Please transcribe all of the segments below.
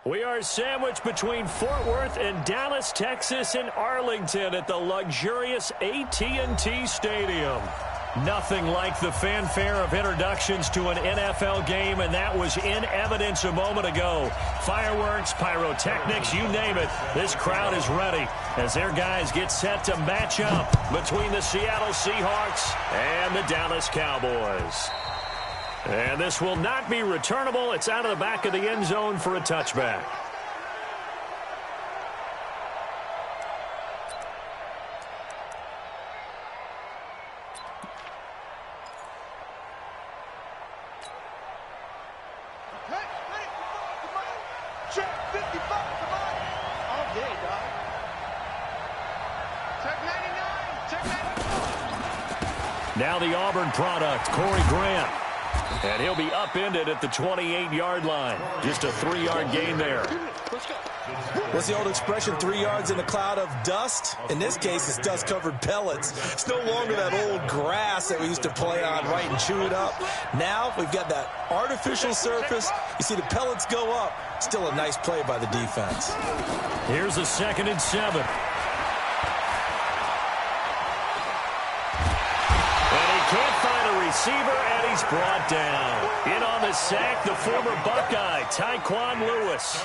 We are sandwiched between Fort Worth and Dallas, Texas, and Arlington at the luxurious AT&T Stadium. Nothing like the fanfare of introductions to an NFL game, and that was in evidence a moment ago. Fireworks, pyrotechnics, you name it. This crowd is ready as their guys get set to match up between the Seattle Seahawks and the Dallas Cowboys. And this will not be returnable. It's out of the back of the end zone for a touchback. Now the Auburn product, Corey Grant. And he'll be upended at the 28-yard line. Just a 3-yard gain there. What's the old expression, 3 yards in a cloud of dust? In this case, it's dust-covered pellets. It's no longer that old grass that we used to play on, right, and chew it up. Now we've got that artificial surface. You see the pellets go up. Still a nice play by the defense. Here's a 2nd and 7. Can't find a receiver, and he's brought down. In on the sack, the former Buckeye, Tyquan Lewis.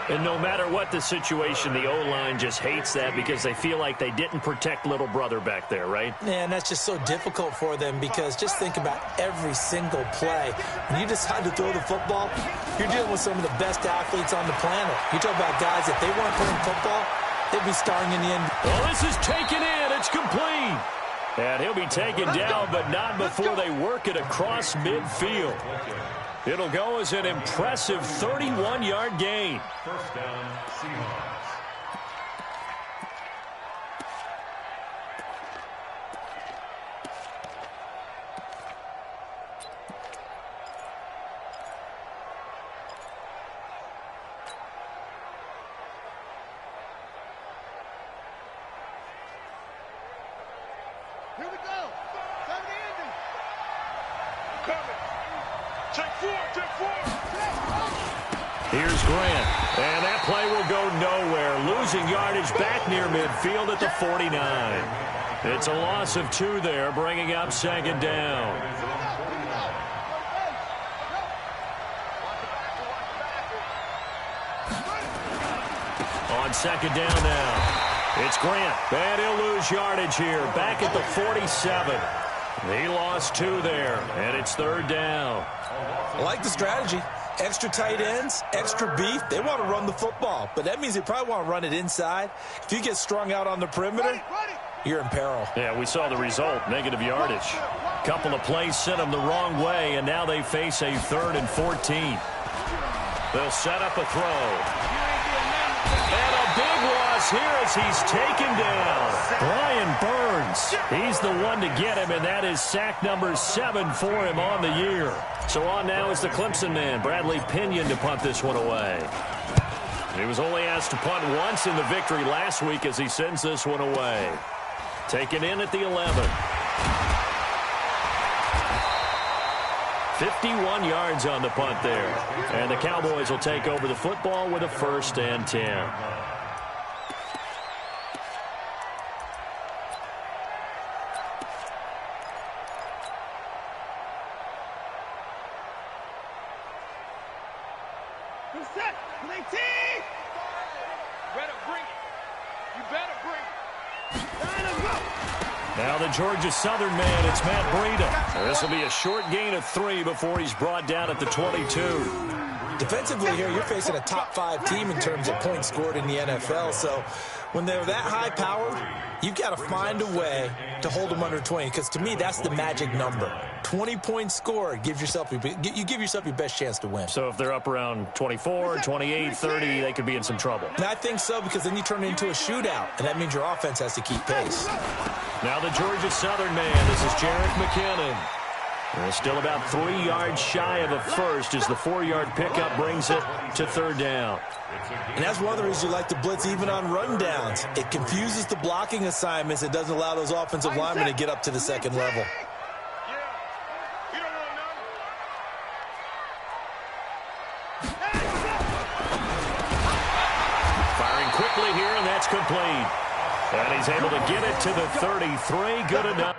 And no matter what the situation, the O-line just hates that because they feel like they didn't protect little brother back there, right? Man, that's just so difficult for them because just think about every single play. When you decide to throw the football, you're dealing with some of the best athletes on the planet. You talk about guys, if they weren't playing football, they'd be starring in the end. Well, this is taken in. It's complete. And he'll be taken down, but not before they work it across midfield. It'll go as an impressive 31-yard gain. First down, Seahawks. Here we go. 70 ending. Coming. Take four. Here's Grant. And that play will go nowhere. Losing yardage back near midfield at the 49. It's a loss of 2 there, bringing up 2nd down. On 2nd down now. It's Grant, and he'll lose yardage here, back at the 47. He lost 2 there, and it's 3rd down. I like the strategy. Extra tight ends, extra beef. They want to run the football, but that means they probably want to run it inside. If you get strung out on the perimeter, you're in peril. Yeah, we saw the result, negative yardage. Couple of plays sent them the wrong way, and now they face a 3rd and 14. They'll set up a throw. And a big loss here as he's taken down. Brian Burns, he's the one to get him, and that is sack number 7 for him on the year. So on now is the Clemson man, Bradley Pinion, to punt this one away. He was only asked to punt once in the victory last week as he sends this one away. Taken in at the 11. 51 yards on the punt there. And the Cowboys will take over the football with a 1st and 10. Now the Georgia Southern man, it's Matt Breida. This will be a short gain of 3 before he's brought down at the 22. Defensively here, you're facing a top 5 team in terms of points scored in the NFL. So when they're that high powered, you've got to find a way to hold them under 20. Because to me, that's the magic number. 20 points scored gives yourself you give yourself your best chance to win. So if they're up around 24, 28, 30, they could be in some trouble. And I think so, because then you turn it into a shootout, and that means your offense has to keep pace. Now the Georgia Southern man, this is Jerick McKinnon. They're still about 3 yards shy of a first as the 4-yard pickup brings it to 3rd down. And that's one of the reasons you like to blitz even on rundowns. It confuses the blocking assignments. It doesn't allow those offensive linemen to get up to the 2nd level. quickly here, and that's complete. And he's able to get it to the 33. Good enough.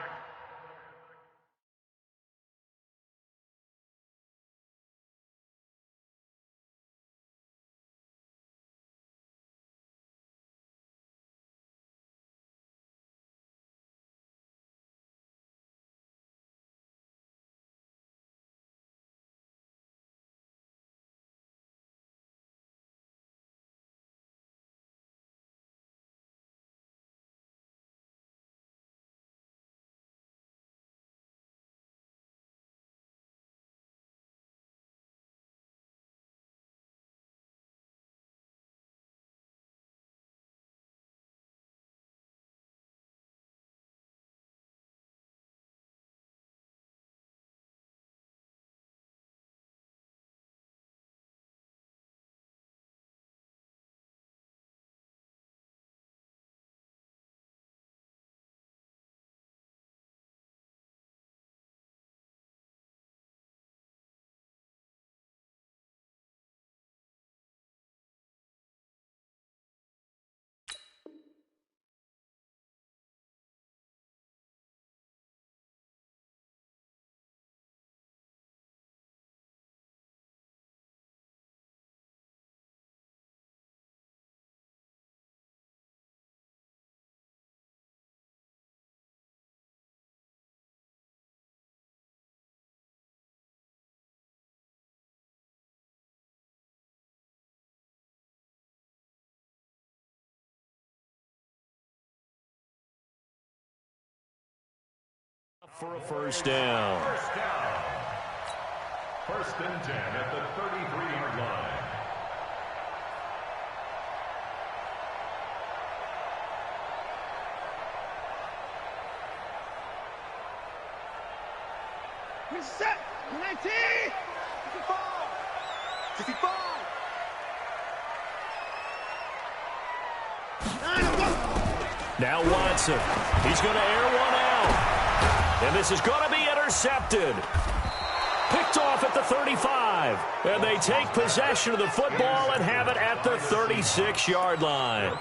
For a first down. First and 10 at the 33-yard line. Reset. 19. 55. 55. 9. Now Watson. He's going to air one out. And this is going to be intercepted. Picked off at the 35. And they take possession of the football and have it at the 36-yard line.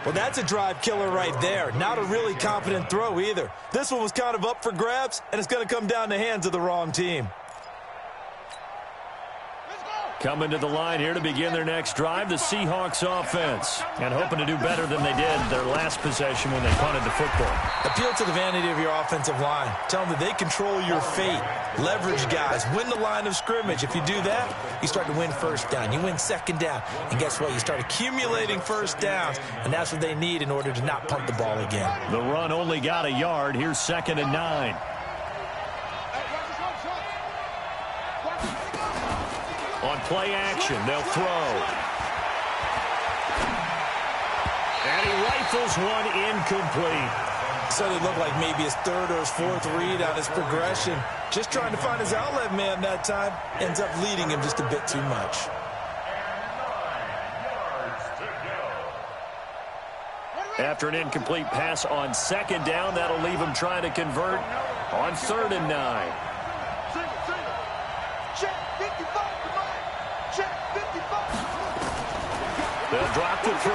Well, that's a drive killer right there. Not a really confident throw either. This one was kind of up for grabs, and it's going to come down the hands of the wrong team. Coming to the line here to begin their next drive, the Seahawks offense. And hoping to do better than they did their last possession when they punted the football. Appeal to the vanity of your offensive line. Tell them that they control your fate. Leverage guys. Win the line of scrimmage. If you do that, you start to win first down. You win second down. And guess what? You start accumulating first downs. And that's what they need in order to not punt the ball again. The run only got a yard. Here's 2nd and 9. On play action, they'll throw. And he rifles one incomplete. So it looked like maybe his third or his fourth read on his progression. Just trying to find his outlet man that time. Ends up leading him just a bit too much. After an incomplete pass on 2nd down, that'll leave him trying to convert on 3rd and 9. They'll drop the throw.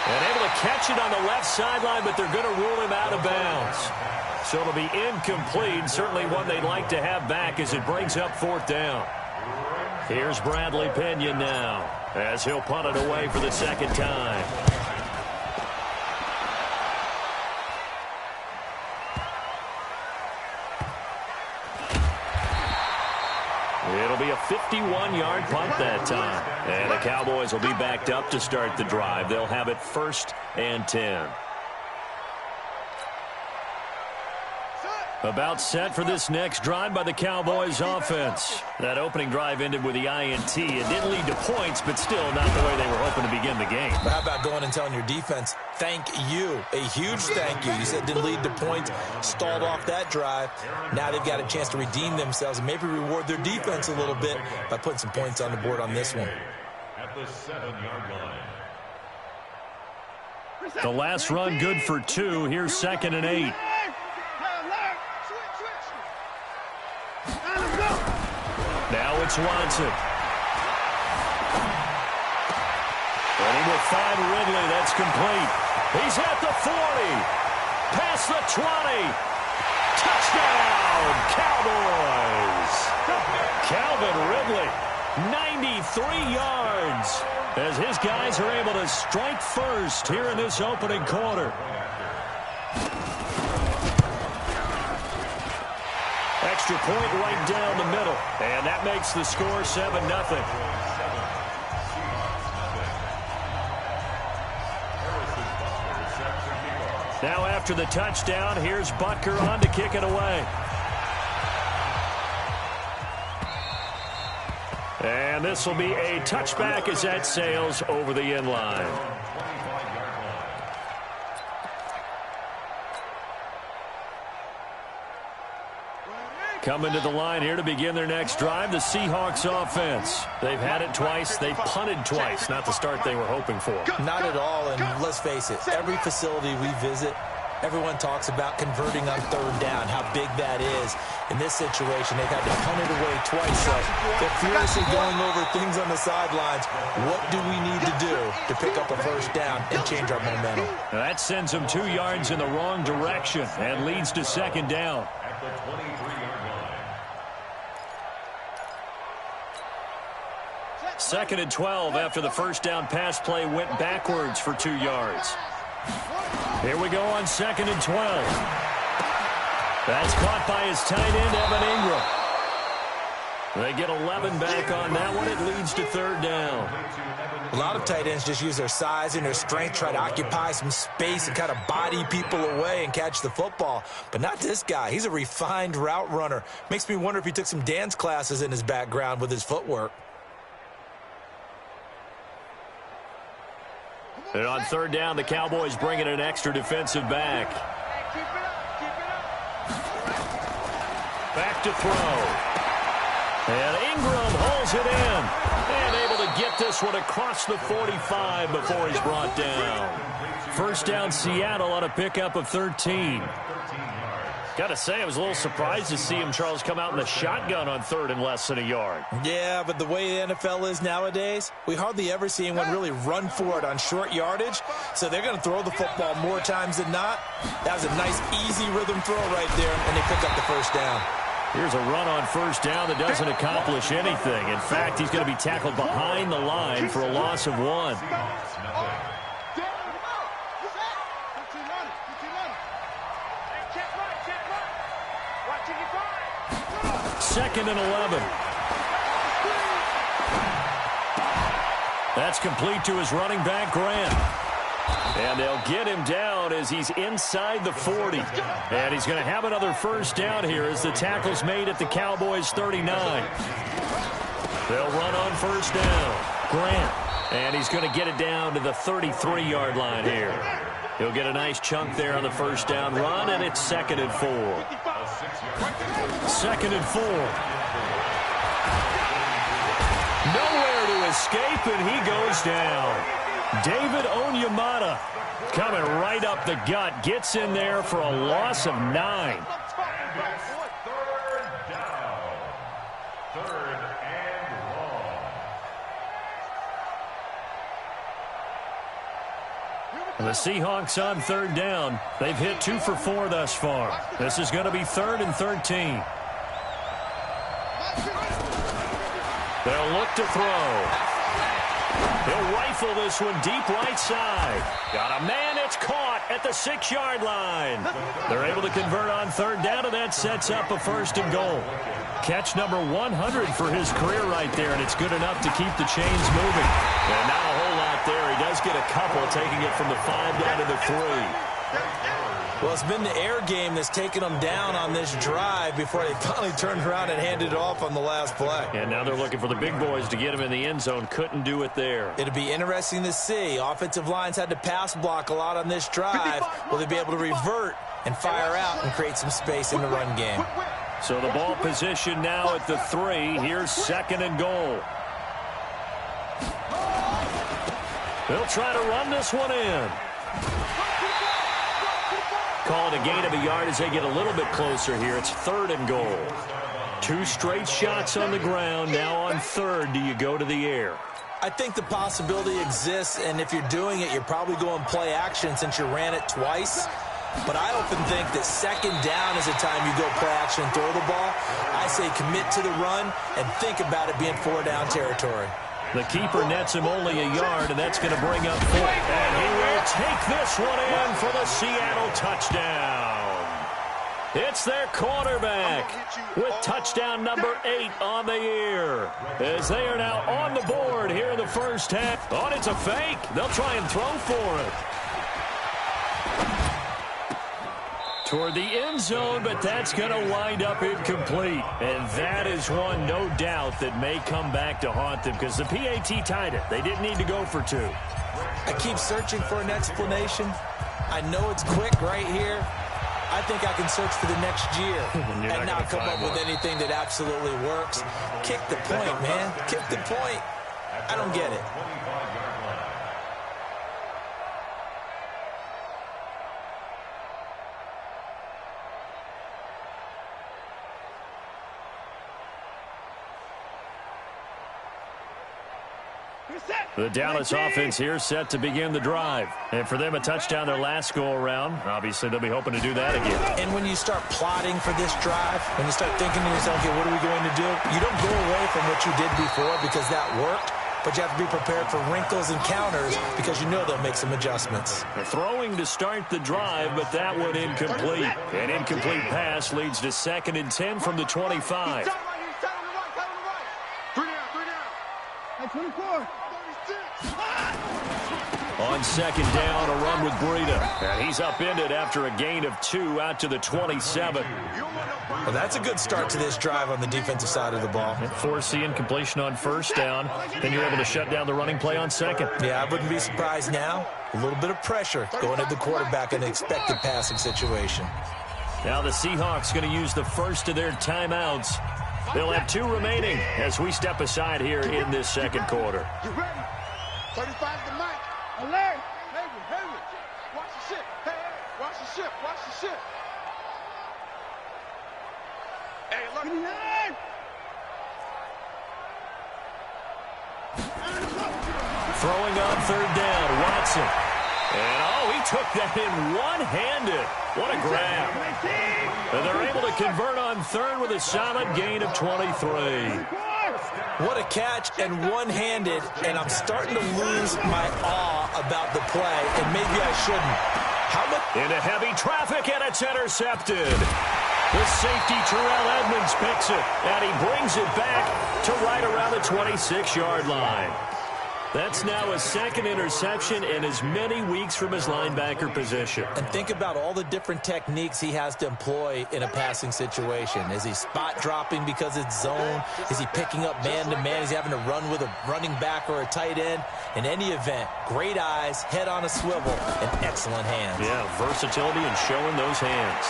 And able to catch it on the left sideline, but they're going to rule him out of bounds. So it'll be incomplete. Certainly one they'd like to have back as it brings up 4th down. Here's Bradley Pinion now as he'll punt it away for the 2nd time. It'll be a 51-yard punt that time. And the Cowboys will be backed up to start the drive. They'll have it 1st and 10. About set for this next drive by the Cowboys offense. That opening drive ended with the INT. It didn't lead to points, but still not the way they were hoping to begin the game. But how about going and telling your defense, thank you, a huge thank you. You said it didn't lead to points, stalled off that drive. Now they've got a chance to redeem themselves and maybe reward their defense a little bit by putting some points on the board on this one. At the 7-yard line. The last run good for 2. Here's 2nd and 8. Now it's Watson. find Ridley. That's complete. He's at the 40. Past the 20. Touchdown, Cowboys. Calvin Ridley, 93 yards, as his guys are able to strike first here in this opening quarter. Extra point right down the middle, and that makes the score 7-0. Now after the touchdown, here's Butker on to kick it away. And this will be a touchback as that sails over the end line. Coming to the line here to begin their next drive, the Seahawks offense. They've had it twice. They've punted twice. Not the start they were hoping for. Not at all, and let's face it, every facility we visit, everyone talks about converting on third down, how big that is. In this situation, they've had to punt it away twice, so they're furiously going over things on the sidelines. What do we need to do to pick up a first down and change our momentum? Now that sends them 2 yards in the wrong direction and leads to second down. At the 23-yard line. Second and 12 after the first down pass play went backwards for 2 yards. Here we go on second and 12. That's caught by his tight end, Evan Ingram. They get 11 back on that one. It leads to third down. A lot of tight ends just use their size and their strength, try to occupy some space and kind of body people away and catch the football. But not this guy. He's a refined route runner. Makes me wonder if he took some dance classes in his background with his footwork. And on third down, the Cowboys bring in an extra defensive back. Back to throw. And Ingram holds it in. And able to get this one across the 45 before he's brought down. First down, Seattle on a pickup of 13. Got to say, I was a little surprised to see him, Charles, come out in the shotgun on third and less than a yard. Yeah, but the way the NFL is nowadays, we hardly ever see anyone really run for it on short yardage. So they're going to throw the football more times than not. That was a nice, easy rhythm throw right there, and they pick up the first down. Here's a run on first down that doesn't accomplish anything. In fact, he's going to be tackled behind the line for a loss of 1. Second and 11. That's complete to his running back, Grant. And they'll get him down as he's inside the 40. And he's going to have another first down here as the tackle's made at the Cowboys' 39. They'll run on first down. Grant. And he's going to get it down to the 33-yard line here. He'll get a nice chunk there on the first down run, and it's second and 4. Second and 4. Nowhere to escape, and he goes down. David Onyemata coming right up the gut. Gets in there for a loss of 9. Third down. Third and long. And the Seahawks on third down. They've hit 2 for 4 thus far. This is going to be third and 13. They'll look to throw. He'll rifle this one deep right side. Got a man, it's caught at the 6-yard line. They're able to convert on third down, and that sets up a first and goal. Catch number 100 for his career right there, and it's good enough to keep the chains moving. And not a whole lot there. He does get a couple, taking it from the 5 down to the 3. Well, it's been the air game that's taken them down on this drive before they finally turned around and handed it off on the last play. And now they're looking for the big boys to get him in the end zone. Couldn't do it there. It'll be interesting to see. Offensive lines had to pass block a lot on this drive. Will they be able to revert and fire out and create some space in the run game? So the ball position now at the 3. Here's second and goal. They'll try to run this one in. Call it a gain of a yard as they get a little bit closer here. It's third and goal. 2 straight shots on the ground. Now on third, do you go to the air? I think the possibility exists, and if you're doing it, you're probably going play action since you ran it twice. But I often think that second down is a time you go play action and throw the ball. I say commit to the run and think about it being 4-down territory. The keeper nets him only a yard, and that's going to bring up 4. And he will take this one in for the Seattle touchdown. It's their quarterback with touchdown number 8 on the year, as they are now on the board here in the first half. Oh, it's a fake. They'll try and throw for it. Toward the end zone, but that's going to wind up incomplete. And that is one, no doubt, that may come back to haunt them because the PAT tied it. They didn't need to go for 2. I keep searching for an explanation. I know it's quick right here. I think I can search for the next year and not come up with anything that absolutely works. Kick the point, man. Kick the point. I don't get it. The Dallas offense here set to begin the drive. And for them, a touchdown their last go-around. Obviously, they'll be hoping to do that again. And when you start plotting for this drive, when you start thinking to yourself, okay, what are we going to do? You don't go away from what you did before because that worked, but you have to be prepared for wrinkles and counters because you know they'll make some adjustments. They're throwing to start the drive, but that one incomplete. An incomplete pass leads to 2nd and 10 from the 25. 24. On 2nd down, a run with Breida. And he's upended after a gain of 2 out to the 27. Well, that's a good start to this drive on the defensive side of the ball. Force the incompletion on 1st down. Then you're able to shut down the running play on 2nd. Yeah, I wouldn't be surprised now. A little bit of pressure going at the quarterback in an expected passing situation. Now the Seahawks going to use the first of their timeouts. They'll have 2 remaining as we step aside here in this 2nd quarter. You ready? 35's the mic. Alert! Hayward. Watch the ship. Hey, watch the ship. Watch the ship. Hey, look. Throwing on 3rd down, Watson. And, he took that in one-handed. What a grab. And they're able to convert on 3rd with a solid gain of 23. What a catch and one-handed, and I'm starting to lose my awe about the play, and maybe I shouldn't. How much? Into heavy traffic, and it's intercepted. The safety, Terrell Edmonds, picks it, and he brings it back to right around the 26-yard line. That's now a 2nd interception in as many weeks from his linebacker position. And think about all the different techniques he has to employ in a passing situation. Is he spot dropping because it's zone? Is he picking up man-to-man? Is he having to run with a running back or a tight end? In any event, great eyes, head on a swivel, and excellent hands. Yeah, versatility and showing those hands.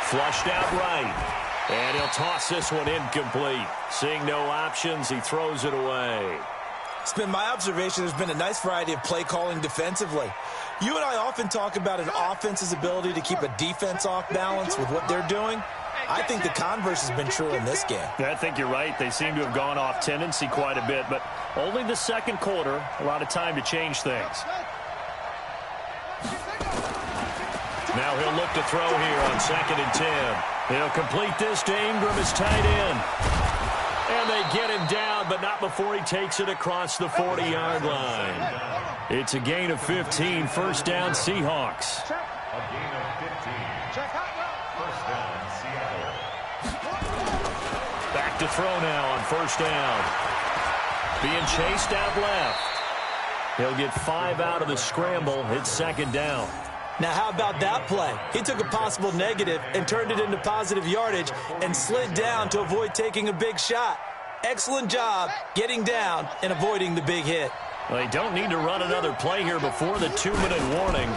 Flushed out right. And he'll toss this one incomplete. Seeing no options, he throws it away. It's been my observation there's been a nice variety of play calling defensively. You and I often talk about an offense's ability to keep a defense off balance with what they're doing. I think the converse has been true in this game. I think you're right. They seem to have gone off tendency quite a bit, but only the 2nd quarter, a lot of time to change things. Now he'll look to throw here on 2nd and 10. He'll complete this to Ingram as tight end. And they get him down, but not before he takes it across the 40-yard line. It's a gain of 15, 1st down Seahawks. A gain of 15. 1st down, Seattle. Back to throw now on 1st down. Being chased out left. He'll get 5 out of the scramble. It's 2nd down. Now, how about that play? He took a possible negative and turned it into positive yardage and slid down to avoid taking a big shot. Excellent job getting down and avoiding the big hit. Well, they don't need to run another play here before the 2-minute warning.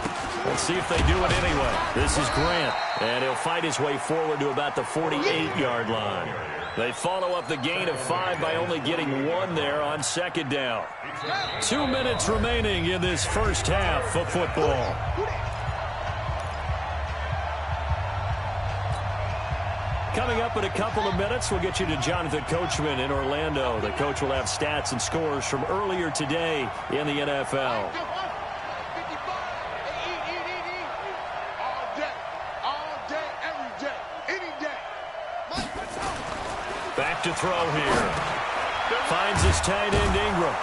Let's see if they do it anyway. This is Grant, and he'll fight his way forward to about the 48-yard line. They follow up the gain of 5 by only getting 1 there on 2nd down. 2 minutes remaining in this first half of football. Coming up in a couple of minutes, we'll get you to Jonathan Coachman in Orlando. The coach will have stats and scores from earlier today in the NFL. Back to throw here. Finds his tight end Ingram.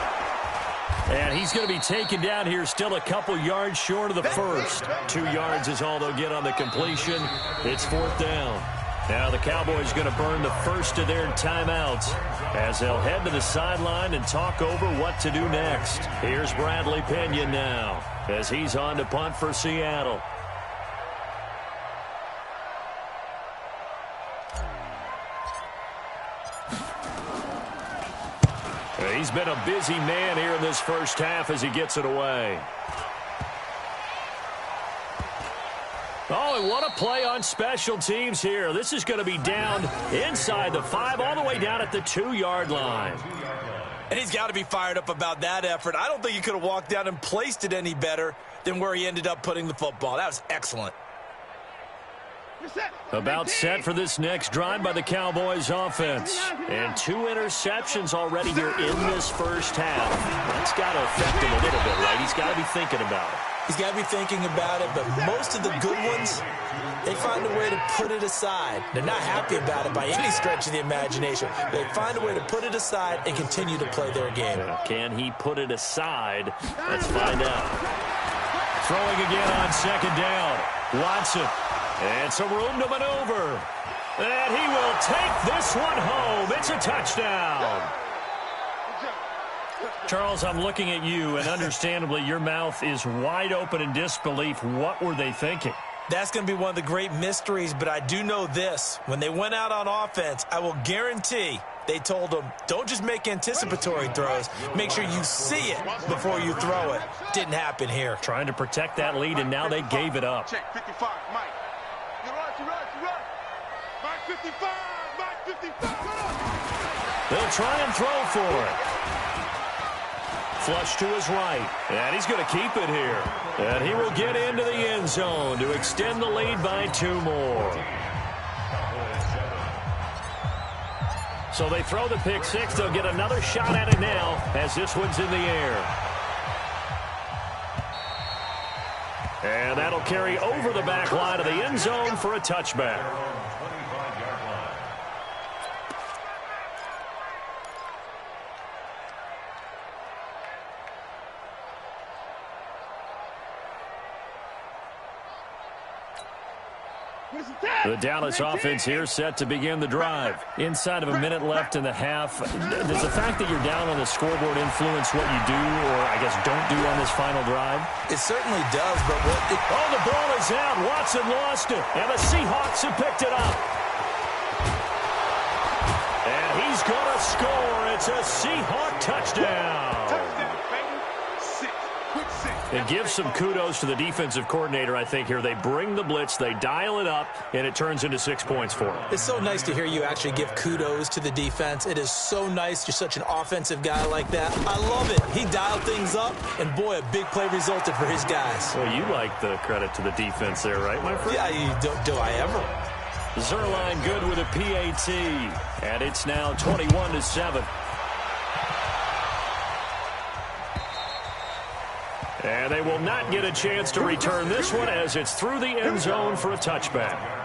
And he's going to be taken down here still a couple yards short of the first. 2 yards is all they'll get on the completion. It's 4th down. Now the Cowboys going to burn the first of their timeouts as they'll head to the sideline and talk over what to do next. Here's Bradley Pena now as he's on to punt for Seattle. He's been a busy man here in this first half as he gets it away. Oh, and what a play on special teams here. This is going to be down inside the 5, all the way down at the 2-yard line. And he's got to be fired up about that effort. I don't think he could have walked down and placed it any better than where he ended up putting the football. That was excellent. About set for this next drive by the Cowboys offense. And 2 interceptions already here in this first half. That's got to affect him a little bit, right? He's got to be thinking about it. He's got to be thinking about it, but most of the good ones, they find a way to put it aside. They're not happy about it by any stretch of the imagination. They find a way to put it aside and continue to play their game. Can he put it aside? Let's find out. Throwing again on 2nd down. Watson. And some room to maneuver. And he will take this one home. It's a touchdown. Charles, I'm looking at you, and understandably, your mouth is wide open in disbelief. What were they thinking? That's going to be one of the great mysteries, but I do know this. When they went out on offense, I will guarantee they told them, don't just make anticipatory throws. Make sure you see it before you throw it. Didn't happen here. Trying to protect that lead, and now they gave it up. Check 55, Mike. You're right. Mike 55, Mike 55. They'll try and throw for it. Flush to his right, and he's going to keep it here. And he will get into the end zone to extend the lead by 2 more. So they throw the pick 6. They'll get another shot at it now as this one's in the air. And that'll carry over the back line of the end zone for a touchback. The Dallas offense here set to begin the drive. Inside of a minute left in the half. Does the fact that you're down on the scoreboard influence what you do, or I guess don't do on this final drive? It certainly does, but what... Oh, the ball is out. Watson lost it, and the Seahawks have picked it up. And he's going to score. It's a Seahawk touchdown. And give some kudos to the defensive coordinator, I think, here. They bring the blitz, they dial it up, and it turns into 6 points for them. It's so nice to hear you actually give kudos to the defense. It is so nice. You're such an offensive guy like that. I love it. He dialed things up, and boy, a big play resulted for his guys. Well, you like the credit to the defense there, right, my friend? Yeah, do I ever? Zerline good with a PAT, and it's now 21-7. And they will not get a chance to return this one as it's through the end zone for a touchback.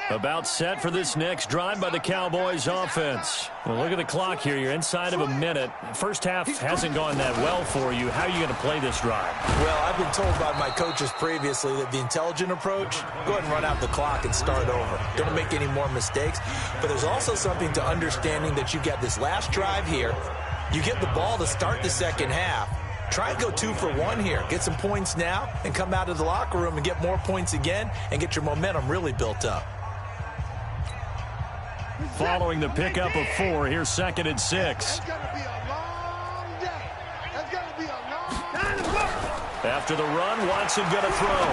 About set for this next drive by the Cowboys offense. Well, look at the clock here. You're inside of a minute. First half hasn't gone that well for you. How are you going to play this drive? Well, I've been told by my coaches previously that the intelligent approach, go ahead and run out the clock and start over. Don't make any more mistakes. But there's also something to understanding that you get this last drive here. You get the ball to start the second half. Try and go 2 for 1 here. Get some points now and come out of the locker room and get more points again and get your momentum really built up. Following the pickup of 4, here's 2nd and 6. That's going to be a long day. That's going to be a long day. After the run, Watson going to throw.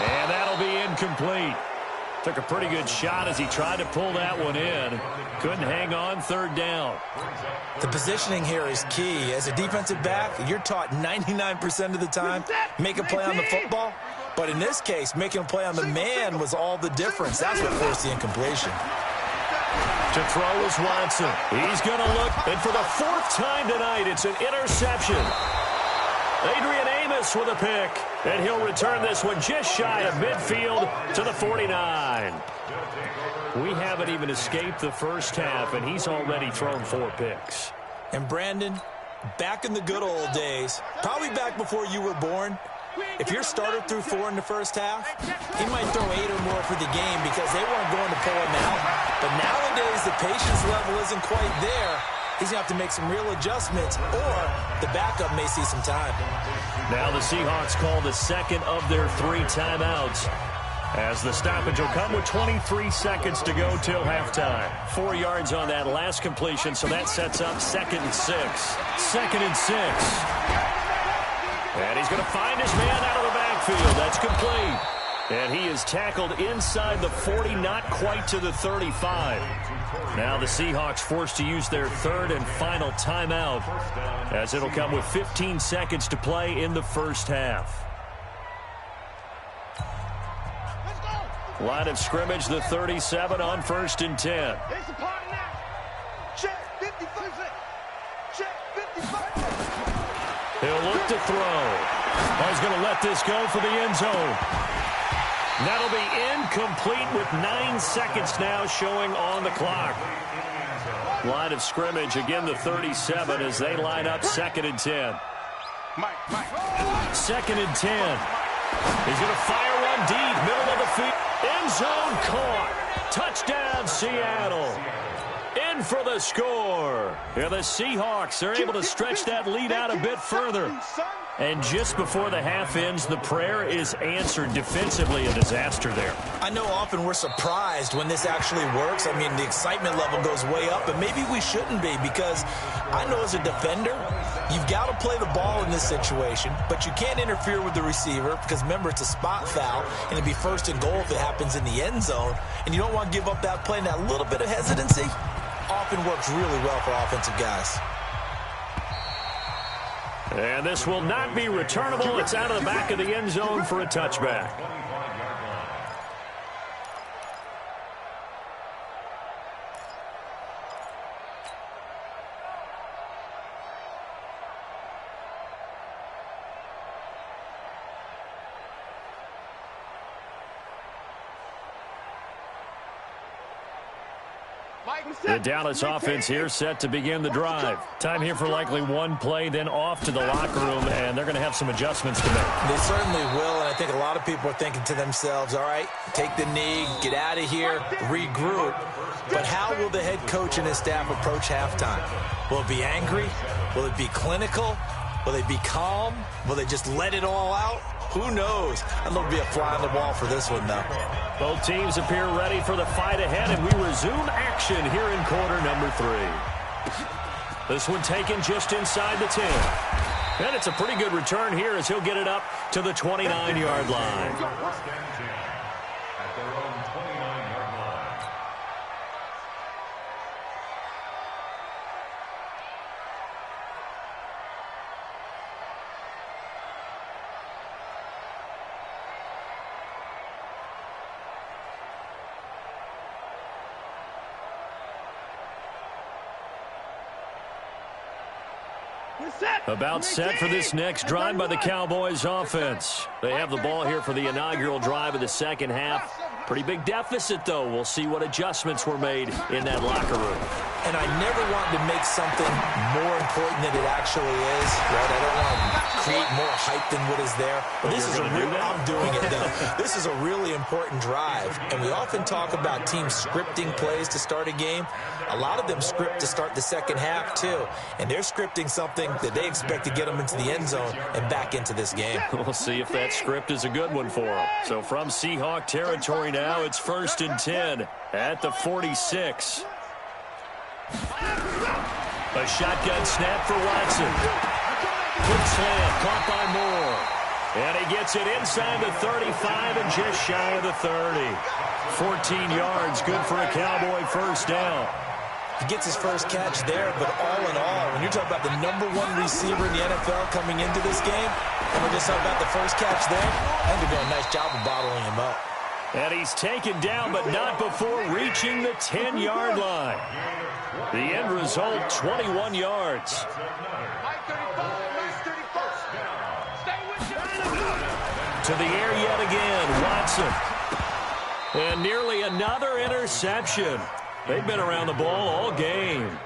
And that'll be incomplete. Took a pretty good shot as he tried to pull that one in. Couldn't hang on third down. The positioning here is key. As a defensive back, you're taught 99% of the time, make a play on the football. But in this case, making a play on the man was all the difference. That's what forced the incompletion. To throw is Watson. He's going to look, and for the fourth time tonight, it's an interception. Adrian Amos with a pick, and he'll return this one just shy of midfield to the 49. We haven't even escaped the first half, and he's already thrown 4 picks. And Brandon, back in the good old days, probably back before you were born, if your starter threw 4 in the first half, he might throw 8 or more for the game because they weren't going to pull him out. But nowadays, the patience level isn't quite there. He's going to have to make some real adjustments, or the backup may see some time. Now the Seahawks call the second of their 3 timeouts, as the stoppage will come with 23 seconds to go till halftime. 4 yards on that last completion, so that sets up 2nd and 6. 2nd and 6. And he's going to find his man out of the backfield. That's complete. And he is tackled inside the 40, not quite to the 35. Now the Seahawks forced to use their 3rd and final timeout, as it'll come with 15 seconds to play in the first half. Line of scrimmage, the 37 on 1st and 10. He'll look to throw. He's going to let this go for the end zone. That'll be incomplete with 9 seconds now showing on the clock. Line of scrimmage, again the 37 as they line up 2nd and 10. 2nd and 10. He's going to fire one deep, middle of the field. End zone caught. Touchdown, Seattle. In for the score. Here the Seahawks are able to stretch that lead out a bit further. And just before the half ends, the prayer is answered. Defensively, a disaster there. I know often we're surprised when this actually works. I mean, the excitement level goes way up, but maybe we shouldn't be, because I know as a defender, you've got to play the ball in this situation, but you can't interfere with the receiver because, remember, it's a spot foul, and it'd be 1st and goal if it happens in the end zone, and you don't want to give up that play, and that little bit of hesitancy often works really well for offensive guys. And this will not be returnable. It's out of the back of the end zone for a touchback. The Dallas offense here set to begin the drive. Time here for likely one play, then off to the locker room, and they're going to have some adjustments to make. They certainly will, and I think a lot of people are thinking to themselves, all right, take the knee, get out of here, regroup. But how will the head coach and his staff approach halftime? Will it be angry? Will it be clinical? Will they be calm? Will they just let it all out? Who knows? I think there'll be a fly on the wall for this one, though. Both teams appear ready for the fight ahead, and we resume action here in quarter number 3. This one taken just inside the 10. And it's a pretty good return here as he'll get it up to the 29-yard line. At their own 29-yard line. About set for this next drive by the Cowboys offense. They have the ball here for the inaugural drive of the second half. Pretty big deficit, though. We'll see what adjustments were made in that locker room. And I never want to make something more important than it actually is, right? I don't want to create more hype than what is there. But this is a real, I'm doing it, though. This is a really important drive. And we often talk about teams scripting plays to start a game. A lot of them script to start the second half, too. And they're scripting something that they expect to get them into the end zone and back into this game. We'll see if that script is a good one for them. So from Seahawk territory now, it's 1st and 10 at the 46. A shotgun snap for Watson. Quick slant caught by Moore. And he gets it inside the 35 and just shy of the 30. 14 yards, good for a Cowboy first down. He gets his first catch there, but all in all, when you're talking about the #1 receiver in the NFL coming into this game, and we're just talking about the first catch there, I think they're doing a nice job of bottling him up. And he's taken down, but not before reaching the 10-yard line. The end result, 21 yards. To the air yet again, Watson. And nearly another interception. They've been around the ball all game.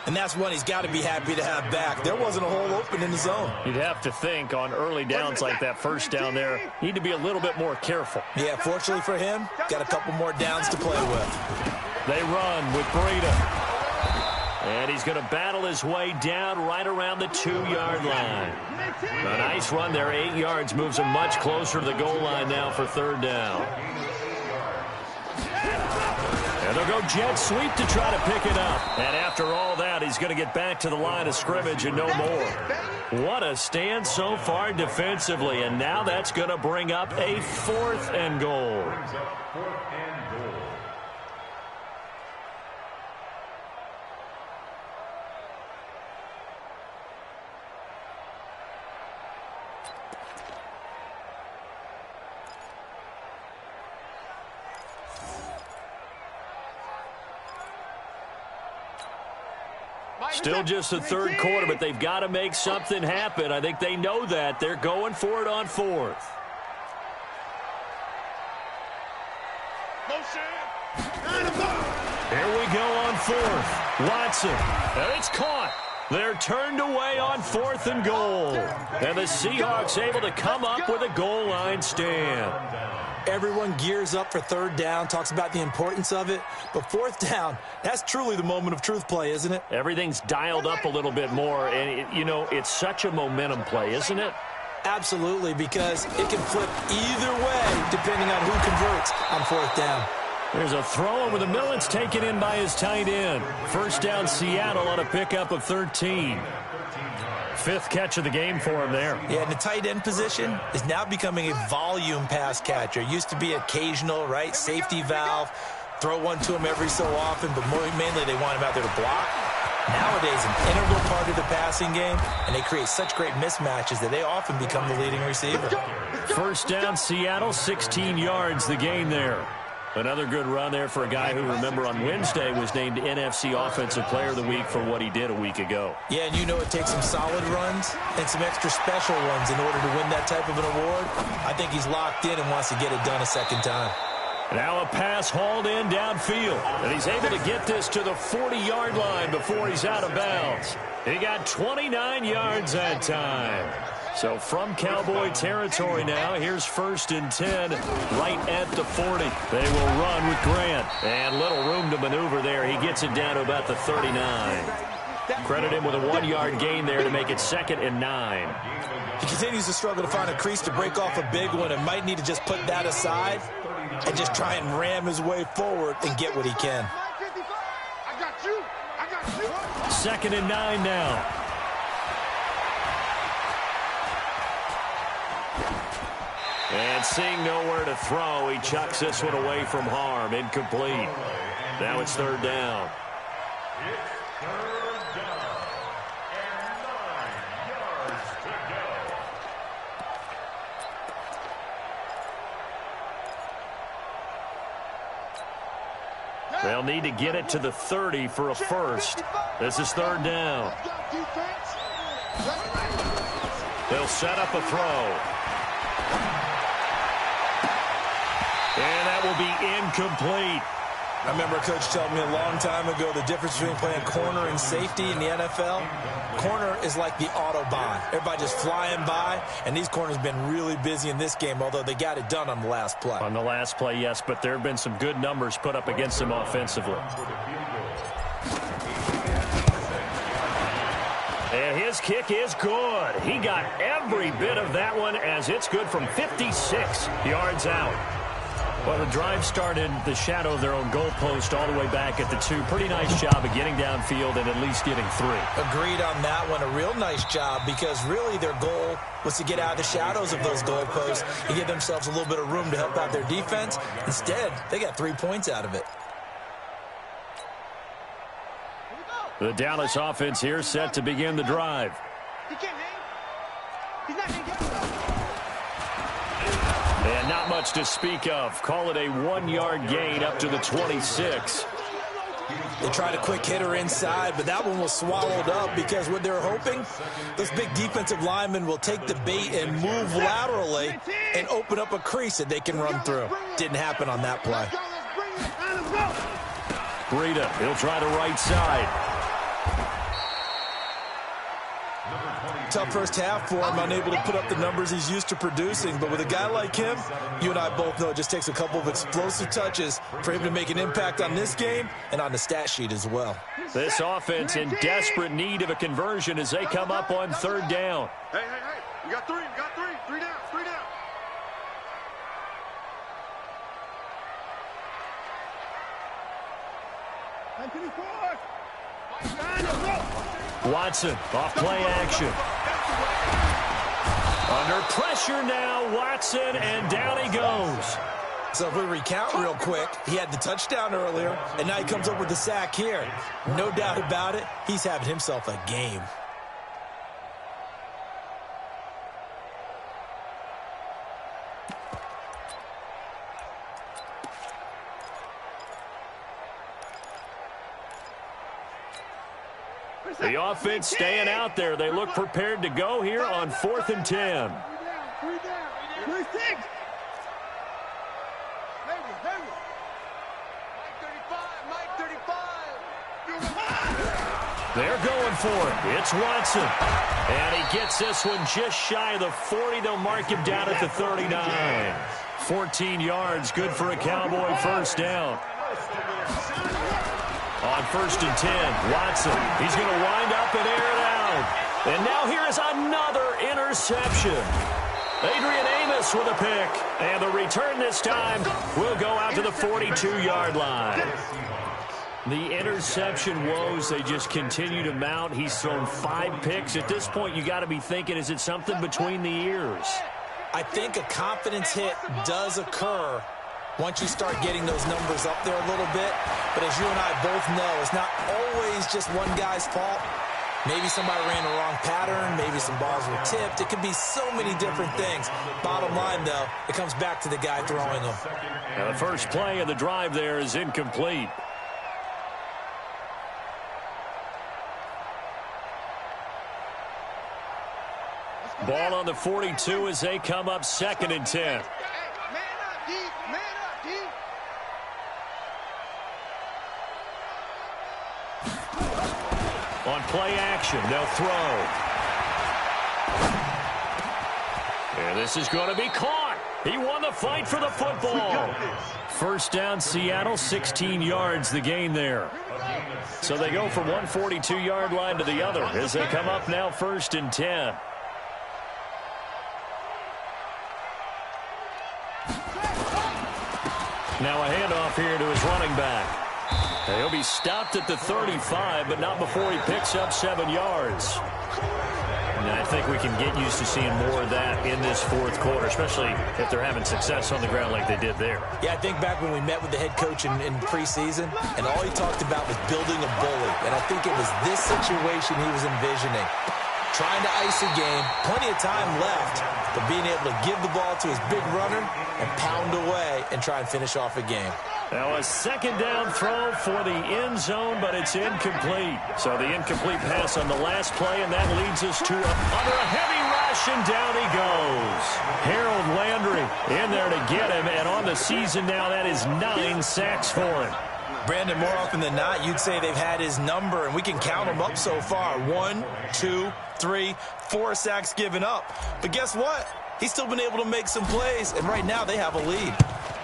And that's one he's got to be happy to have back. There wasn't a hole open in the zone. You'd have to think on early downs like that first down there, need to be a little bit more careful. Yeah, fortunately for him, got a couple more downs to play with. They run with Breida. And he's going to battle his way down right around the 2-yard line. A nice run there, 8 yards, moves him much closer to the goal line now for third down. And they'll go jet sweep to try to pick it up. And after all that, he's going to get back to the line of scrimmage and no more. What a stand so far defensively. And now that's going to bring up a 4th and goal. Still just the third quarter, but they've got to make something happen. I think they know that. They're going for it on 4th. Here we go on 4th. Watson. And it's caught. They're turned away on 4th and goal. And the Seahawks able to come up with a goal line stand. Everyone gears up for third down, talks about the importance of it. But 4th down, that's truly the moment of truth play, isn't it? Everything's dialed up a little bit more. And, it's such a momentum play, isn't it? Absolutely, because it can flip either way depending on who converts on 4th down. There's a throw over the middle. It's taken in by his tight end. First down, Seattle on a pickup of 13. 5th catch of the game for him there. Yeah, and the tight end position is now becoming a volume pass catcher. Used to be occasional, right? Safety valve. Throw one to him every so often, but mainly they want him out there to block. Nowadays, an integral part of the passing game, and they create such great mismatches that they often become the leading receiver. First down, Seattle, 16 yards the gain there. Another good run there for a guy who, remember, on Wednesday was named NFC Offensive Player of the Week for what he did a week ago. Yeah, and it takes some solid runs and some extra special ones in order to win that type of an award. I think he's locked in and wants to get it done a second time. Now a pass hauled in downfield, and he's able to get this to the 40-yard line before he's out of bounds. He got 29 yards that time. So from Cowboy territory now, here's 1st and 10 right at the 40. They will run with Grant. And little room to maneuver there. He gets it down to about the 39. Credit him with a 1-yard gain there to make it 2nd and 9. He continues to struggle to find a crease to break off a big one and might need to just put that aside and just try and ram his way forward and get what he can. I got you. 2nd and 9 now. And seeing nowhere to throw, he chucks this one away from harm. Incomplete. Now it's 3rd down. It's 3rd down and 9 yards to go. They'll need to get it to the 30 for a first. This is 3rd down. They'll set up a throw. And that will be incomplete. I remember a coach telling me a long time ago the difference between playing corner and safety in the NFL. Corner is like the Autobahn. Everybody just flying by, and these corners have been really busy in this game, although they got it done on the last play. On the last play, yes, but there have been some good numbers put up against them offensively. And his kick is good. He got every bit of that one as it's good from 56 yards out. Well, the drive started the shadow of their own goalpost all the way back at the 2. Pretty nice job of getting downfield and at least getting 3. Agreed on that one. A real nice job because really their goal was to get out of the shadows of those goalposts and give themselves a little bit of room to help out their defense. Instead, they got 3 points out of it. The Dallas offense here set to begin the drive. He can't hang. He's not going to get it. And not much to speak of. Call it a 1-yard gain up to the 26. They tried a quick hitter inside, but that one was swallowed up because what they're hoping, those big defensive linemen will take the bait and move laterally and open up a crease that they can run through. Didn't happen on that play. Breida, he'll try the right side. Tough first half for him, unable to put up the numbers he's used to producing. But with a guy like him, you and I both know it just takes a couple of explosive touches for him to make an impact on this game and on the stat sheet as well. This offense in desperate need of a conversion as they come up on 3rd down. Hey. We got 3. We got 3. 3 down. 3 down. Watson off play action. Under pressure now, Watson, and down he goes. So if we recount real quick, he had the touchdown earlier, and now he comes up with the sack here. No doubt about it, he's having himself a game. The offense staying out there. They look prepared to go here on 4th and 10. 3 down. 3 6. Mike 35. They're going for it. It's Watson. And he gets this one just shy of the 40. They'll mark him down at the 39. 14 yards, good for a Cowboy first down. On 1st and 10, Watson. He's going to wind up and air it out. And now here is another interception. Adrian Amos with a pick. And the return this time will go out to the 42-yard line. The interception woes, they just continue to mount. He's thrown 5 picks. At this point, you got to be thinking, is it something between the ears? I think a confidence hit does occur once you start getting those numbers up there a little bit. But as you and I both know, it's not always just one guy's fault. Maybe somebody ran the wrong pattern. Maybe some balls were tipped. It could be so many different things. Bottom line, though, it comes back to the guy throwing them. Now the first play of the drive there is incomplete. Ball on the 42 as they come up 2nd and 10. Man up, D. Man up, D. On play action, they'll throw. And this is going to be caught. He won the fight for the football. First down, Seattle, 16 yards the gain there. So they go from one 42-yard line to the other as they come up now 1st and 10. Now a handoff here to his running back. He'll be stopped at the 35, but not before he picks up 7 yards. And I think we can get used to seeing more of that in this 4th quarter, especially if they're having success on the ground like they did there. Yeah, I think back when we met with the head coach in preseason, and all he talked about was building a bully. And I think it was this situation he was envisioning. Trying to ice a game, plenty of time left, but being able to give the ball to his big runner and pound away and try and finish off a game. Now a 2nd down throw for the end zone, but it's incomplete. So the incomplete pass on the last play, and that leads us to under a heavy rush, and down he goes. Harold Landry in there to get him, and on the season now, that is 9 sacks for him. Brandon, more often than not, you'd say they've had his number, and we can count them up so far. 1, 2, 3, 4 sacks given up. But guess what? He's still been able to make some plays, and right now they have a lead.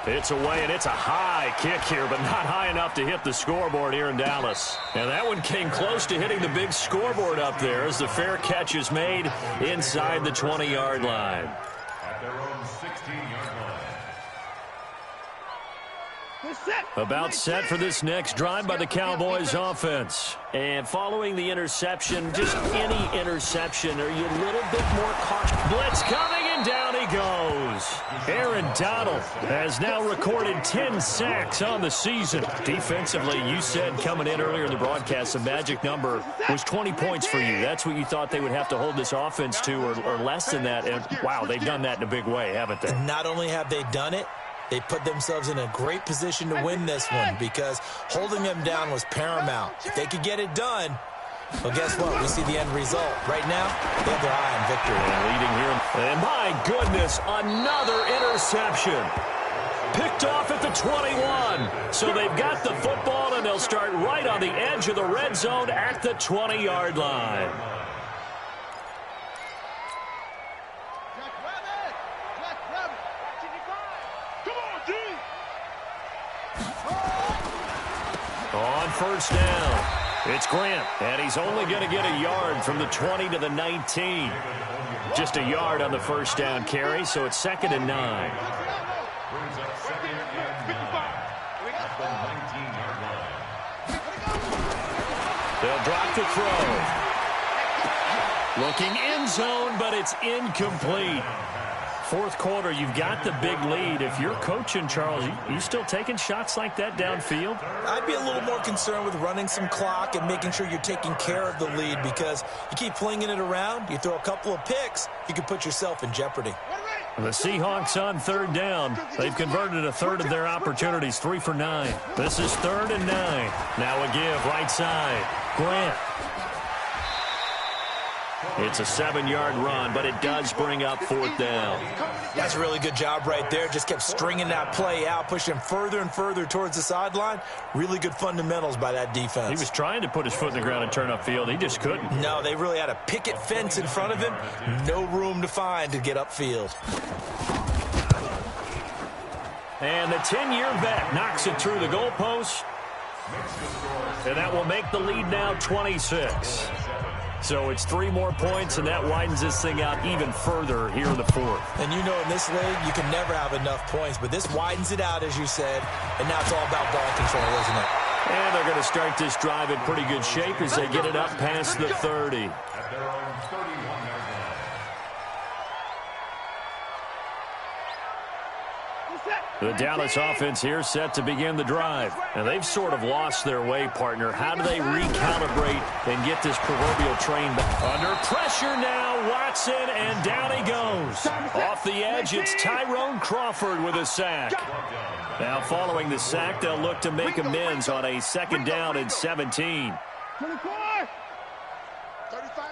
It's away, and it's a high kick here, but not high enough to hit the scoreboard here in Dallas. And that one came close to hitting the big scoreboard up there as the fair catch is made inside the 20-yard line. At their own 16-yard line. About set for this next drive by the Cowboys offense. And following the interception, just any interception, are you a little bit more cautious? Blitz coming, and down he goes. Aaron Donald has now recorded 10 sacks on the season. Defensively, you said coming in earlier in the broadcast, the magic number was 20 points for you. That's what you thought they would have to hold this offense to, or less than that. And, wow, they've done that in a big way, haven't they? Not only have they done it, they put themselves in a great position to win this one because holding them down was paramount. If they could get it done, well, guess what? We see the end result. Right now, they have their eye on victory. And leading here. And my goodness, another interception. Picked off at the 21. So they've got the football, and they'll start right on the edge of the red zone at the 20-yard line. On first down, it's Grant, and he's only going to get a yard from the 20 to the 19. Just a yard on the first down carry, so it's 2nd and 9. Brings up 2nd and 9 at the 19-yard line. They'll drop the throw. Looking end zone, but it's incomplete. Fourth quarter, you've got the big lead. If you're coaching, Charles, you still taking shots like that downfield? I'd be a little more concerned with running some clock and making sure you're taking care of the lead because you keep flinging it around, you throw a couple of picks, you can put yourself in jeopardy. The Seahawks on 3rd down. They've converted a third of their opportunities, 3 for 9. This is 3rd and 9. Now a give, right side. Grant. It's a 7-yard run, but it does bring up 4th down. That's a really good job right there. Just kept stringing that play out, pushing further and further towards the sideline. Really good fundamentals by that defense. He was trying to put his foot in the ground and turn upfield. He just couldn't. No, they really had a picket fence in front of him. No room to find to get upfield. And the 10-year vet knocks it through the goalpost. And that will make the lead now 26. So it's 3 more points, and that widens this thing out even further here in the 4th. And you know in this league, you can never have enough points, but this widens it out, as you said, and now it's all about ball control, isn't it? And they're going to start this drive in pretty good shape as they get it up past the 30. At their own 31-yard line. The Dallas offense here set to begin the drive. And they've sort of lost their way, partner. How do they recalibrate and get this proverbial train back? Under pressure now, Watson, and down he goes. Off the edge, it's Tyrone Crawford with a sack. Now following the sack, they'll look to make amends on a 2nd down and 17. 24. 35.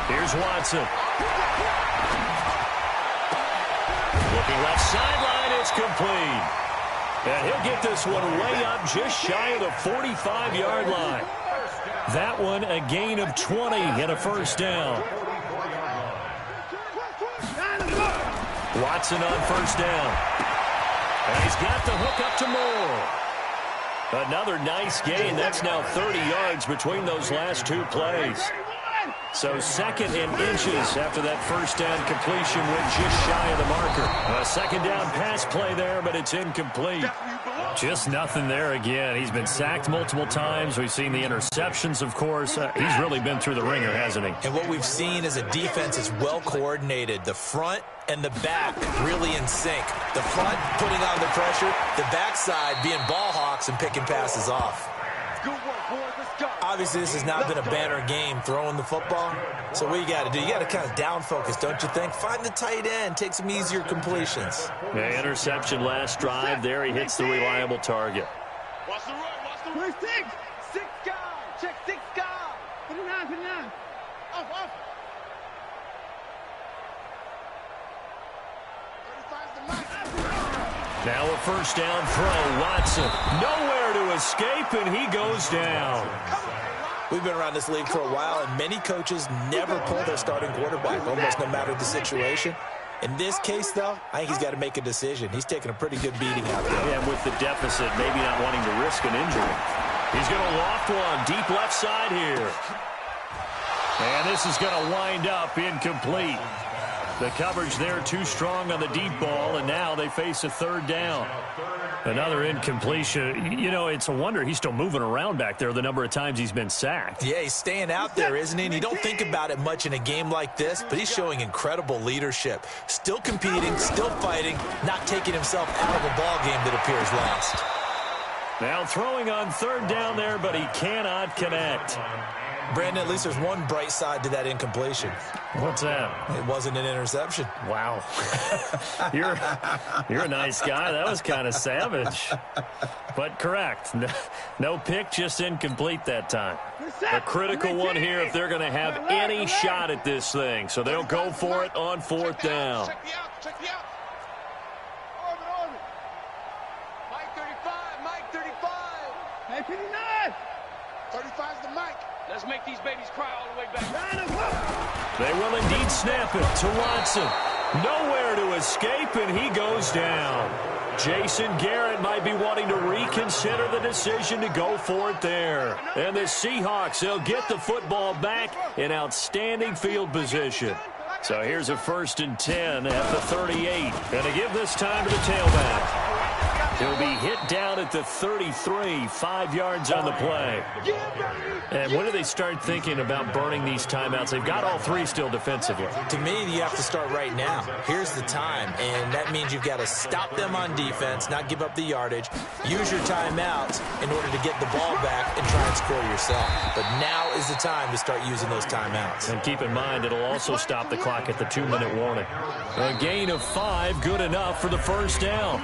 Here's Watson. Looking left sideline, it's complete. And he'll get this one way up just shy of the 45-yard line. That one a gain of 20 and a first down. Watson on first down. And he's got the hook up to Moore. Another nice gain. That's now 30 yards between those last 2 plays. So 2nd and inches after that first down completion went just shy of the marker. A 2nd down pass play there, but it's incomplete. Just nothing there again. He's been sacked multiple times. We've seen the interceptions, of course. He's really been through the ringer, hasn't he? And what we've seen is a defense is well coordinated. The front and the back really in sync. The front putting on the pressure, the backside being ball hawks and picking passes off. Good work, boys. Let's go. Obviously, this has not been a banner game throwing the football. So what you got to do, you got to kind of down focus, don't you think? Find the tight end, take some easier completions. Yeah, interception last drive. There he hits the reliable target. Watch the run. Watch the run. 6 guard. Check 6 guard. 59. Off. 35's the mark. Now a first down throw. Watson nowhere to escape, and he goes down. We've been around this league for a while, and many coaches never pull their starting quarterback, almost no matter the situation. In this case, though, I think he's got to make a decision. He's taking a pretty good beating out there. Yeah, with the deficit, maybe not wanting to risk an injury. He's going to loft one deep left side here. And this is going to wind up incomplete. The coverage there too strong on the deep ball, and now they face a third down. Another incompletion. You know, it's a wonder he's still moving around back there the number of times he's been sacked. Yeah, he's staying out there, isn't he? And you don't think about it much in a game like this, but he's showing incredible leadership. Still competing, still fighting, not taking himself out of a ball game that appears lost. Now throwing on third down there, but he cannot connect. Brandon, at least there's one bright side to that incompletion. What's that? It wasn't an interception. Wow. You're a nice guy. That was kind of savage. But correct. No pick, just incomplete that time. A critical one here if they're going to have any shot at this thing. So they'll go for it on fourth down. Check me out. Orbit. Mike 35, Mike 35. Hey, 59. 35's the mic. Let's make these babies cry all the way back. They will indeed snap it to Watson. Nowhere to escape, and he goes down. Jason Garrett might be wanting to reconsider the decision to go for it there. And the Seahawks, they'll get the football back in outstanding field position. So here's a 1st and 10 at the 38. And to give this time to the tailback. He'll be hit down at the 33, 5 yards on the play. And when do they start thinking about burning these timeouts? They've got all three still defensively. To me, you have to start right now. Here's the time, and that means you've got to stop them on defense, not give up the yardage, use your timeouts in order to get the ball back and try and score yourself. But now is the time to start using those timeouts. And keep in mind, it'll also stop the clock at the 2-minute warning. A gain of 5, good enough for the first down.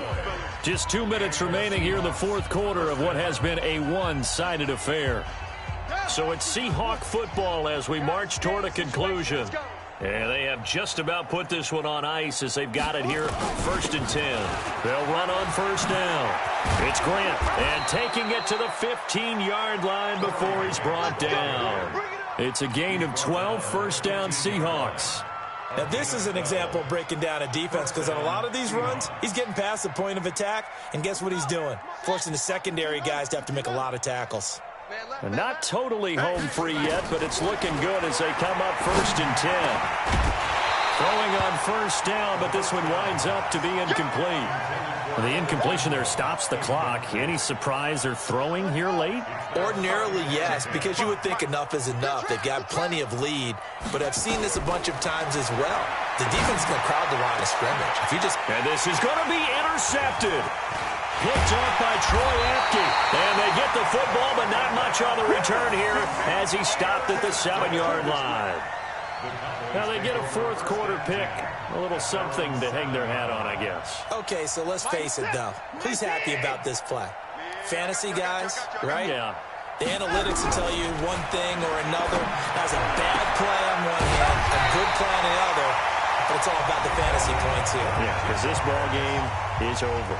Just 2 minutes remaining here in the fourth quarter of what has been a one-sided affair. So it's Seahawk football as we march toward a conclusion. And they have just about put this one on ice as they've got it here, 1st and 10. They'll run on first down. It's Grant, and taking it to the 15-yard line before he's brought down. It's a gain of 12, first down Seahawks. Now, this is an example of breaking down a defense because on a lot of these runs, he's getting past the point of attack, and guess what he's doing? Forcing the secondary guys to have to make a lot of tackles. And not totally home free yet, but it's looking good as they come up 1st and 10. Throwing on first down, but this one winds up to be incomplete. Well, the incompletion there stops the clock. Any surprise they're throwing here late? Ordinarily, yes, because you would think enough is enough. They've got plenty of lead, but I've seen this a bunch of times as well. The defense is going to crowd the line of scrimmage. And this is going to be intercepted. Picked up by Troy Apke. And they get the football, but not much on the return here as he stopped at the 7-yard line. Now they get a fourth quarter pick. A little something to hang their hat on, I guess. Okay, so let's face it, though. Who's happy about this play? Fantasy guys, right? Yeah. The analytics will tell you one thing or another. That's a bad play on one hand, a good play on the other, but it's all about the fantasy points here. Yeah, because this ball game is over.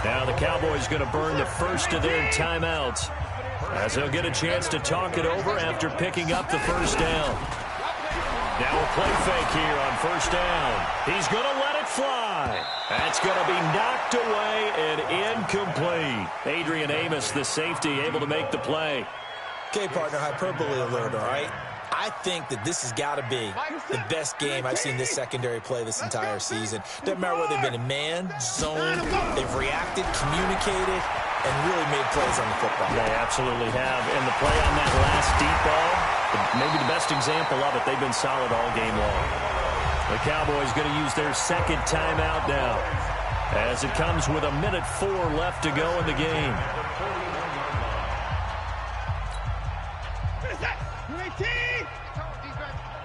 Now the Cowboys going to burn the first of their timeouts as they'll get a chance to talk it over after picking up the first down. Now a play fake here on first down. He's going to let it fly. That's going to be knocked away and incomplete. Adrian Amos, the safety, able to make the play. Okay, partner, hyperbole alert, all right? I think that this has got to be the best game I've seen this secondary play this entire season. Doesn't matter whether they've been in man, zone, they've reacted, communicated, and really made plays on the football. They absolutely have. And the play on that last deep ball, maybe the best example of it, they've been solid all game long. The Cowboys going to use their second timeout now as it comes with 1:04 left to go in the game.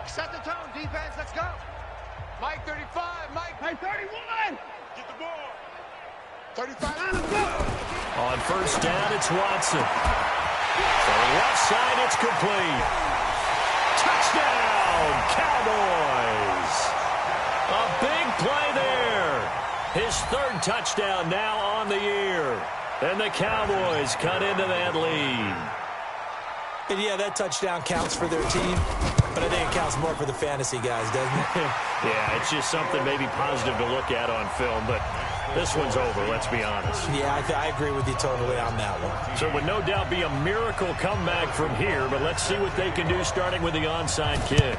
Set the tone, defense. Let's go. Mike 35, Mike 31. Get the ball. 35. On first down, it's Watson. For the left side, it's complete. Touchdown, Cowboys. A big play there. His third touchdown now on the year. And the Cowboys cut into that lead. And yeah, that touchdown counts for their team, but I think it counts more for the fantasy guys, doesn't it? Yeah, it's just something maybe positive to look at on film, but this one's over, let's be honest. Yeah, I agree with you totally on that one. So it would no doubt be a miracle comeback from here, but let's see what they can do starting with the onside kick.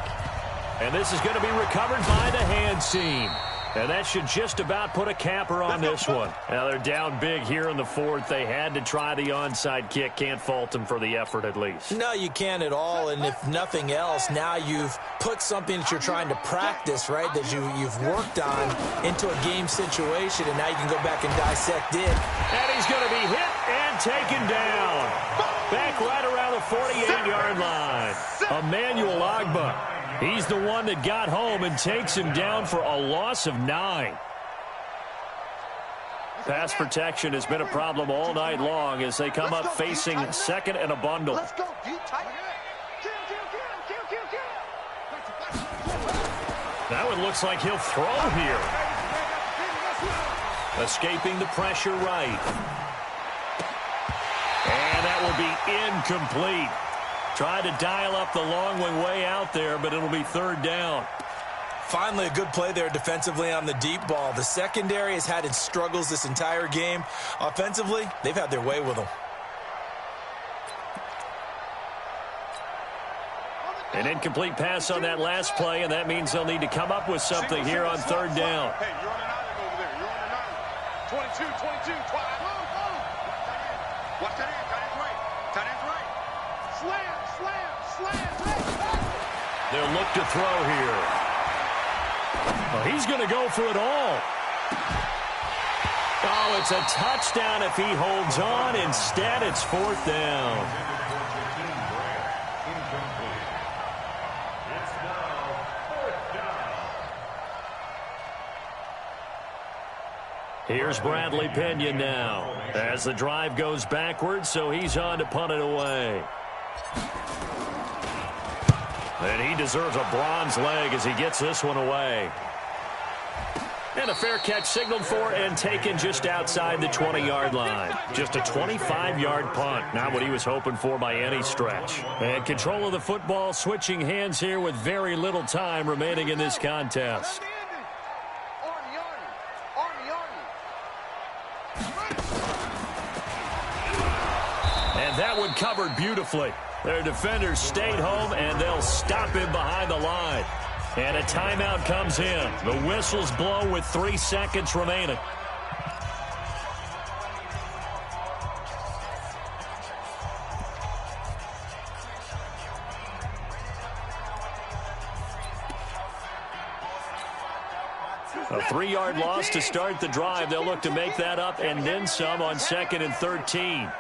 And this is going to be recovered by the hand seam. And that should just about put a capper on this one. Now they're down big here in the fourth. They had to try the onside kick. Can't fault them for the effort at least. No, you can't at all. And if nothing else, now you've put something that you're trying to practice, right, that you've worked on into a game situation, and now you can go back and dissect it. And he's going to be hit and taken down. Back right around the 48-yard line. Emmanuel Ogbah. He's the one that got home and takes him down for a loss of 9. Pass protection has been a problem all night long as they come up facing second and a bundle. Let's go, Now it looks like he'll throw here. Escaping the pressure right. And that will be incomplete. Tried to dial up the long one way out there, but it'll be third down. Finally, a good play there defensively on the deep ball. The secondary has had its struggles this entire game. Offensively, they've had their way with them. An incomplete pass on that last play, and that means they'll need to come up with something here on third down. Hey, you're on an island over there. You're on an island. 22. Watch that end. Tight end's right. Tight end's right. Slam. They'll look to throw here. Well, he's going to go for it all. Oh, it's a touchdown if he holds on. Instead, it's fourth down. Here's Bradley Pena now as the drive goes backwards, so he's on to punt it away. And he deserves a bronze leg as he gets this one away. And a fair catch signaled for and taken just outside the 20-yard line. Just a 25-yard punt, not what he was hoping for by any stretch. And control of the football switching hands here with very little time remaining in this contest. And that one covered beautifully. Their defenders stayed home, and they'll stop him behind the line. And a timeout comes in. The whistles blow with 3 seconds remaining. A 3-yard loss to start the drive. They'll look to make that up and then some on 2nd and 13.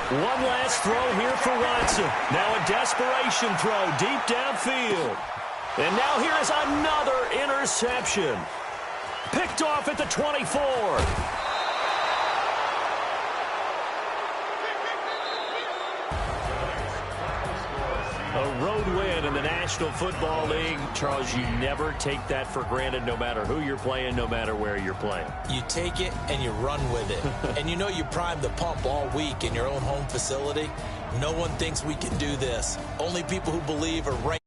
One last throw here for Watson. Now a desperation throw deep downfield. And now here is another interception. Picked off at the 24. A road win in the National Football League. Charles, you never take that for granted no matter who you're playing, no matter where you're playing. You take it and you run with it. And you know you primed the pump all week in your own home facility. No one thinks we can do this. Only people who believe are right.